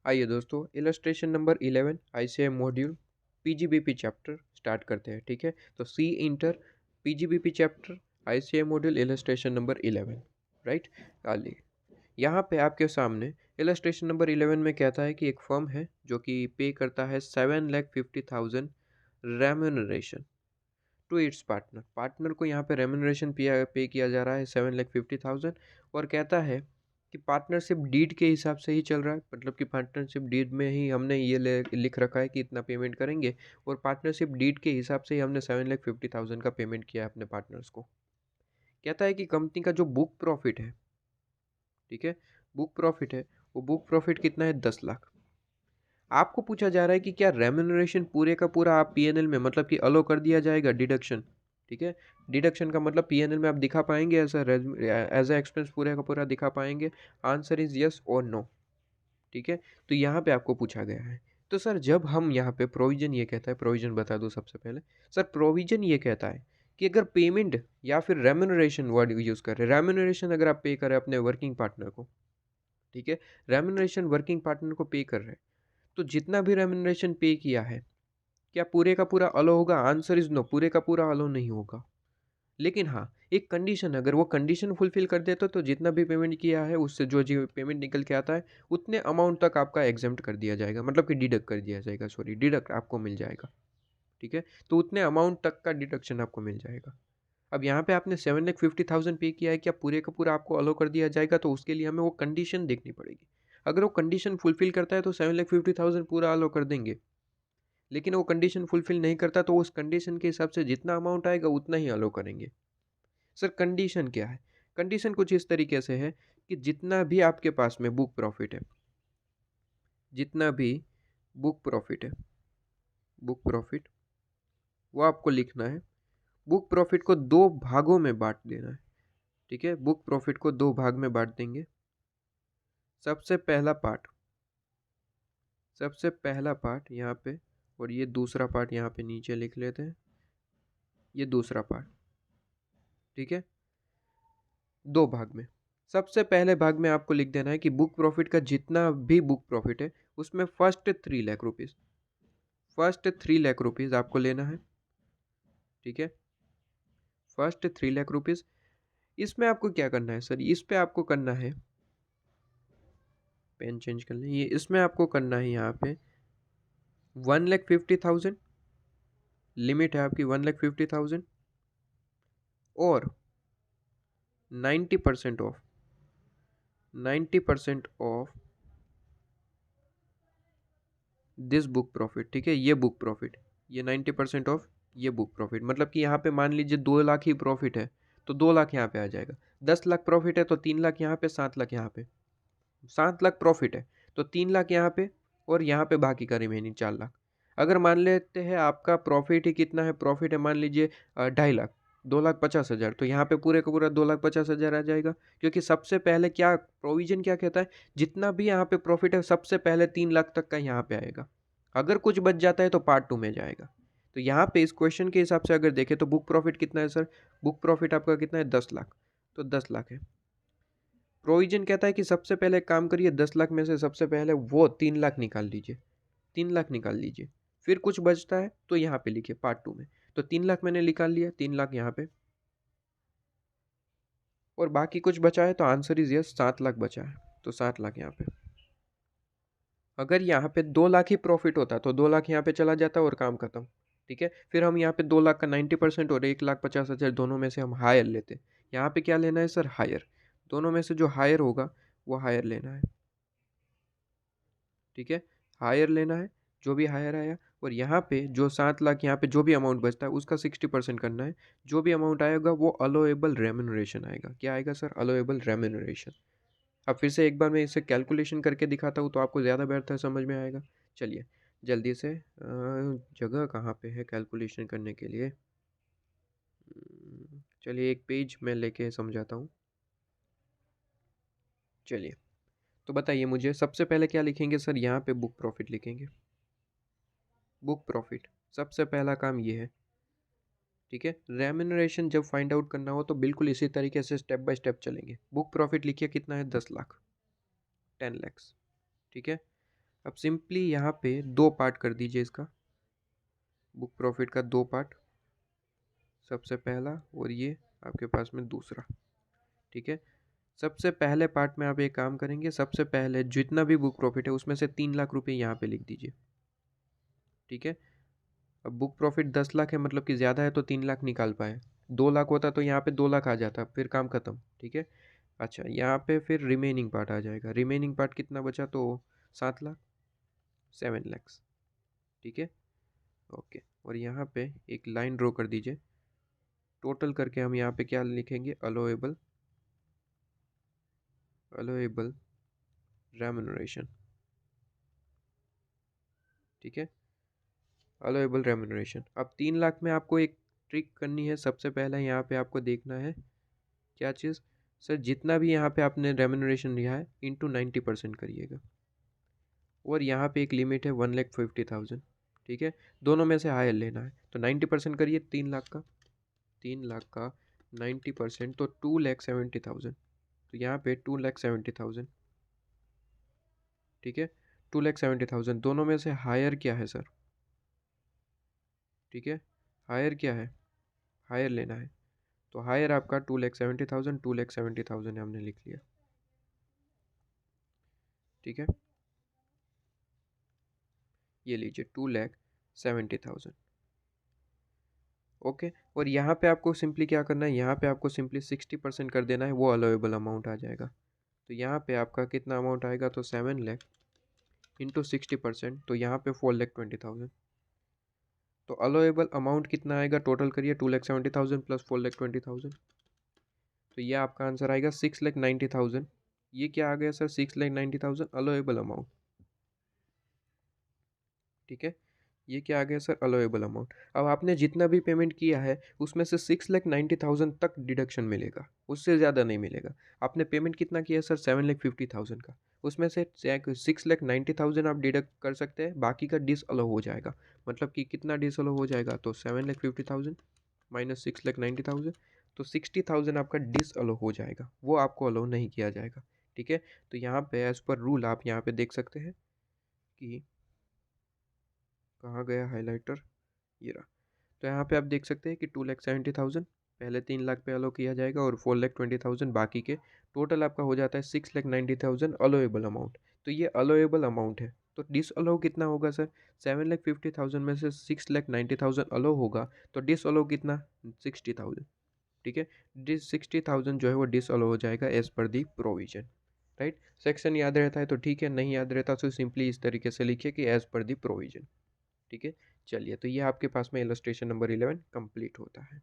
आइए दोस्तों, illustration number 11 ICM module PGBP chapter start करते हैं। ठीक है, तो C inter PGBP chapter ICM module illustration number 11, right. आइए, यहाँ पे आपके सामने इलस्ट्रेशन नंबर 11 में कहता है कि एक फर्म है जो कि पे करता है 7,50,000 remuneration to its partner. Partner को यहाँ पे रेम्यूनरेशन पे किया जा रहा है 7,50,000, और कहता है कि पार्टनरशिप डीड के हिसाब से ही चल रहा है। मतलब कि पार्टनरशिप डीड में ही हमने ये लिख रखा है कि इतना पेमेंट करेंगे, और पार्टनरशिप डीड के हिसाब से ही हमने 7,50,000 का पेमेंट किया है अपने पार्टनर्स को। कहता है कि कंपनी का जो बुक प्रॉफिट है, ठीक है, बुक प्रॉफिट है, वो बुक प्रॉफिट कितना है? 10 लाख। आपको पूछा जा रहा है कि क्या रेम्यूनरेशन पूरे का पूरा आप पीएनएल में, मतलब कि अलो कर दिया जाएगा डिडक्शन। ठीक है, डिडक्शन का मतलब पीएनएल में आप दिखा पाएंगे एज अ एक्सपेंस पूरे का पूरा दिखा पाएंगे? आंसर इज यस और नो। ठीक है, तो यहाँ पे आपको पूछा गया है। तो सर जब हम यहाँ पे प्रोविजन ये कहता है, प्रोविजन बता दूँ सबसे पहले। सर प्रोविजन ये कहता है कि अगर पेमेंट या फिर रेम्यूनरेशन वर्ड यूज़ कर रहे हैं, रेम्यूनरेशन अगर आप पे करें अपने वर्किंग पार्टनर को, ठीक है, रेम्यूनरेशन वर्किंग पार्टनर को पे कर रहे हैं, तो जितना भी रेम्यूनरेशन पे किया है, क्या पूरे का पूरा अलो होगा? आंसर इज नो, पूरे का पूरा अलो नहीं होगा। लेकिन हाँ, एक कंडीशन, अगर वो कंडीशन फुलफिल कर देते तो जितना भी पेमेंट किया है उससे जो जो पेमेंट निकल के आता है उतने अमाउंट तक आपका एग्जेम्प्ट कर दिया जाएगा, मतलब कि डिडक्ट कर दिया जाएगा, सॉरी डिडक्ट आपको मिल जाएगा। ठीक है, तो उतने अमाउंट तक का डिडक्शन आपको मिल जाएगा। अब यहाँ पे आपने 7,50,000 पे किया है, क्या पूरे का पूरा आपको अलो कर दिया जाएगा? तो उसके लिए हमें वो कंडीशन देखनी पड़ेगी। अगर वो कंडीशन फुलफिल करता है तो 7,50,000 पूरा अलो कर देंगे, लेकिन वो कंडीशन फुलफिल नहीं करता तो उस कंडीशन के हिसाब से जितना अमाउंट आएगा उतना ही अलो करेंगे। सर कंडीशन क्या है? कंडीशन कुछ इस तरीके से है कि जितना भी आपके पास में बुक प्रॉफिट है, जितना भी बुक प्रॉफिट है, बुक प्रॉफिट वो आपको लिखना है। बुक प्रॉफिट को दो भागों में बांट देना है। ठीक है, बुक प्रॉफिट को दो भाग में बांट देंगे। सबसे पहला पार्ट, सबसे पहला पार्ट यहाँ पे, और ये दूसरा पार्ट यहाँ पे नीचे लिख लेते हैं, ये दूसरा पार्ट। ठीक है, दो भाग में। सबसे पहले भाग में आपको लिख देना है कि बुक प्रॉफिट का जितना भी बुक प्रॉफिट है उसमें first 3 lakh rupees, first 3 lakh rupees आपको लेना है। ठीक है, फर्स्ट 3 लाख रुपीज़। इसमें आपको क्या करना है सर? इस पे आपको करना है, पेन चेंज कर लें, ये इसमें आपको करना है यहाँ पे 1,50,000 लिमिट है आपकी, 1,50,000, और 90% of, 90% of this book profit. ठीक है, ये बुक प्रॉफिट, ये 90% ऑफ ये बुक प्रॉफिट। मतलब कि यहाँ पे मान लीजिए 2 लाख ही प्रॉफिट है तो 2 लाख यहाँ पे आ जाएगा। 10 लाख प्रॉफिट है तो 3 लाख यहाँ पे, 7 लाख यहाँ पे। 7 लाख प्रॉफिट है तो 3 लाख यहाँ पे, और यहाँ पे बाकी का रिमेनिंग 4 लाख। अगर मान लेते हैं आपका प्रॉफिट ही कितना है, प्रॉफिट है मान लीजिए 2.5 लाख, 2,50,000, तो यहाँ पे पूरे का पूरा 2,50,000 आ जाएगा। क्योंकि सबसे पहले क्या प्रोविजन क्या कहता है, जितना भी यहाँ पे प्रॉफिट है सबसे पहले 3 लाख तक का यहाँ पे आएगा। अगर कुछ बच जाता है तो पार्ट 2 में जाएगा। तो यहाँ पे इस क्वेश्चन के हिसाब से अगर देखें तो बुक प्रॉफिट कितना है सर? बुक प्रॉफिट आपका कितना है? 10 लाख, तो 10 लाख है। प्रोविजन कहता है कि सबसे पहले एक काम करिए, 10 लाख में से सबसे पहले वो 3 लाख निकाल लीजिए, 3 लाख निकाल लीजिए। फिर कुछ बचता है तो यहाँ पे लिखिए पार्ट 2 में। तो 3 लाख मैंने निकाल लिया, 3 लाख यहाँ पे, और बाकी कुछ बचा है तो आंसर इज यस, 7 लाख बचा है, तो 7 लाख यहाँ पे। अगर यहाँ पे 2 लाख ही प्रॉफिट होता तो 2 लाख यहाँ पे चला जाता और काम खत्म। ठीक है, फिर हम यहाँ पे 2 लाख का 90% और 1,50,000 दोनों में से हम हायर लेते। यहाँ पे क्या लेना है सर? हायर। दोनों में से जो हायर होगा वो हायर लेना है। ठीक है, हायर लेना है, जो भी हायर आया। और यहाँ पे जो 7 लाख, यहाँ पे जो भी अमाउंट बचता है उसका 60% करना है। जो भी अमाउंट आएगा वो अलोएबल रेम्यूनरेशन आएगा। क्या आएगा सर? अलोएबल रेम्यूनरेशन। अब फिर से एक बार मैं इसे कैलकुलेशन करके दिखाता हूँ तो आपको ज़्यादा बेहतर समझ में आएगा। चलिए जल्दी से, जगह कहाँ पे है कैलकुलेशन करने के लिए? चलिए एक पेज में लेके समझाता हूँ। चलिए, तो बताइए मुझे सबसे पहले क्या लिखेंगे सर? यहाँ पे बुक प्रॉफिट लिखेंगे, बुक प्रॉफिट सबसे पहला काम ये है। ठीक है, रेम्यूनरेशन जब फाइंड आउट करना हो तो बिल्कुल इसी तरीके से स्टेप बाय स्टेप चलेंगे। बुक प्रॉफिट लिखिए कितना है? 10 लाख, 10 लैक्स। ठीक है, अब सिंपली यहाँ पे 2 पार्ट कर दीजिए इसका, बुक प्रॉफिट का 2 पार्ट, सबसे पहला और ये आपके पास में दूसरा, ठीक है। सबसे पहले पार्ट में आप एक काम करेंगे, सबसे पहले जितना भी बुक प्रॉफिट है उसमें से 3 लाख रुपए यहाँ पे लिख दीजिए, ठीक है। अब बुक प्रॉफिट 10 लाख है, मतलब कि ज़्यादा है तो 3 लाख निकाल पाए, 2 लाख होता तो यहाँ पे 2 लाख आ जाता, फिर काम खत्म, ठीक है। अच्छा, यहाँ पे फिर रिमेनिंग पार्ट आ जाएगा, रिमेनिंग पार्ट कितना बचा, तो 7 लाख, 7 लैक्स, ठीक है। ओके, और यहाँ पे एक लाइन ड्रॉ कर दीजिए, टोटल करके हम यहाँ पे क्या लिखेंगे, अलोएबल रेम्युनरेशन, ठीक है, अलोएबल रेम्युनरेशन। अब 3 लाख में आपको एक ट्रिक करनी है, सबसे पहला यहाँ पे आपको देखना है क्या चीज़, सर जितना भी यहाँ पे आपने रेम्युनरेशन लिया है इंटू 90% करिएगा, और यहाँ पे एक लिमिट है 1,50,000, ठीक है। दोनों में से हायर लेना है, तो 90% करिए 3 लाख का, 3 लाख का 90% तो 2,70,000, तो यहाँ पे 2,70,000, ठीक है। 2,70,000 दोनों में से हायर क्या है सर, ठीक है, हायर क्या है, हायर लेना है, तो हायर आपका 2,70,000, 2,70,000 हमने लिख लिया, ठीक है। ये लीजिए 2,70,000, ओके। और यहाँ पे आपको सिंपली क्या करना है, यहाँ पे आपको सिंपली 60% कर देना है, वो अलाउेबल अमाउंट आ जाएगा। तो यहाँ पे आपका कितना अमाउंट आएगा, तो 7 लाख इंटू 60%, तो यहाँ पे 4,20,000, तो अलाउेबल अमाउंट कितना आएगा, टोटल करिए 2,70,000 प्लस 4,20,000, तो ये आपका आंसर आएगा 6,90,000। ये क्या आ गया सर, 6,90,000 अलाउेबल अमाउंट, ठीक है। ये क्या आ गया सर, अलाउेबल अमाउंट। अब आपने जितना भी पेमेंट किया है उसमें से 6,90,000 तक डिडक्शन मिलेगा, उससे ज़्यादा नहीं मिलेगा। आपने पेमेंट कितना किया है सर, 7,50,000 का, उसमें से 6,90,000 आप डिडक्ट कर सकते हैं, बाकी का डिस अलाउ हो जाएगा। मतलब कि कितना डिस अलाउ हो जाएगा, तो 7,50,000 माइनस 6,90,000, तो 60,000 आपका डिस अलाउ हो जाएगा, वो आपको अलाउ नहीं किया जाएगा, ठीक है। तो यहाँ पे एज़ पर रूल आप यहाँ पे देख सकते हैं कि कहाँ गया हाइलाइटर, ये रहा। तो यहाँ पे आप देख सकते हैं कि 2,70,000 पहले 3 लाख पे अलो किया जाएगा और 4,20,000 बाकी के, टोटल आपका हो जाता है 6,90,000 अलोएबल अमाउंट। तो ये अलोएबल अमाउंट है, तो डिस अलो कितना होगा सर, 7,50,000 में से 6,90,000 अलो होगा, तो डिस अलो कितना, 60,000, ठीक है। डिस 60,000 जो है वो डिस अलो हो जाएगा एज पर दी प्रोविजन, राइट। सेक्शन याद रहता है तो ठीक है, नहीं याद रहता तो सिंपली इस तरीके से लिखिए कि एज पर दी प्रोविजन, ठीक है। चलिए, तो ये आपके पास में इलस्ट्रेशन नंबर 11 कंप्लीट होता है।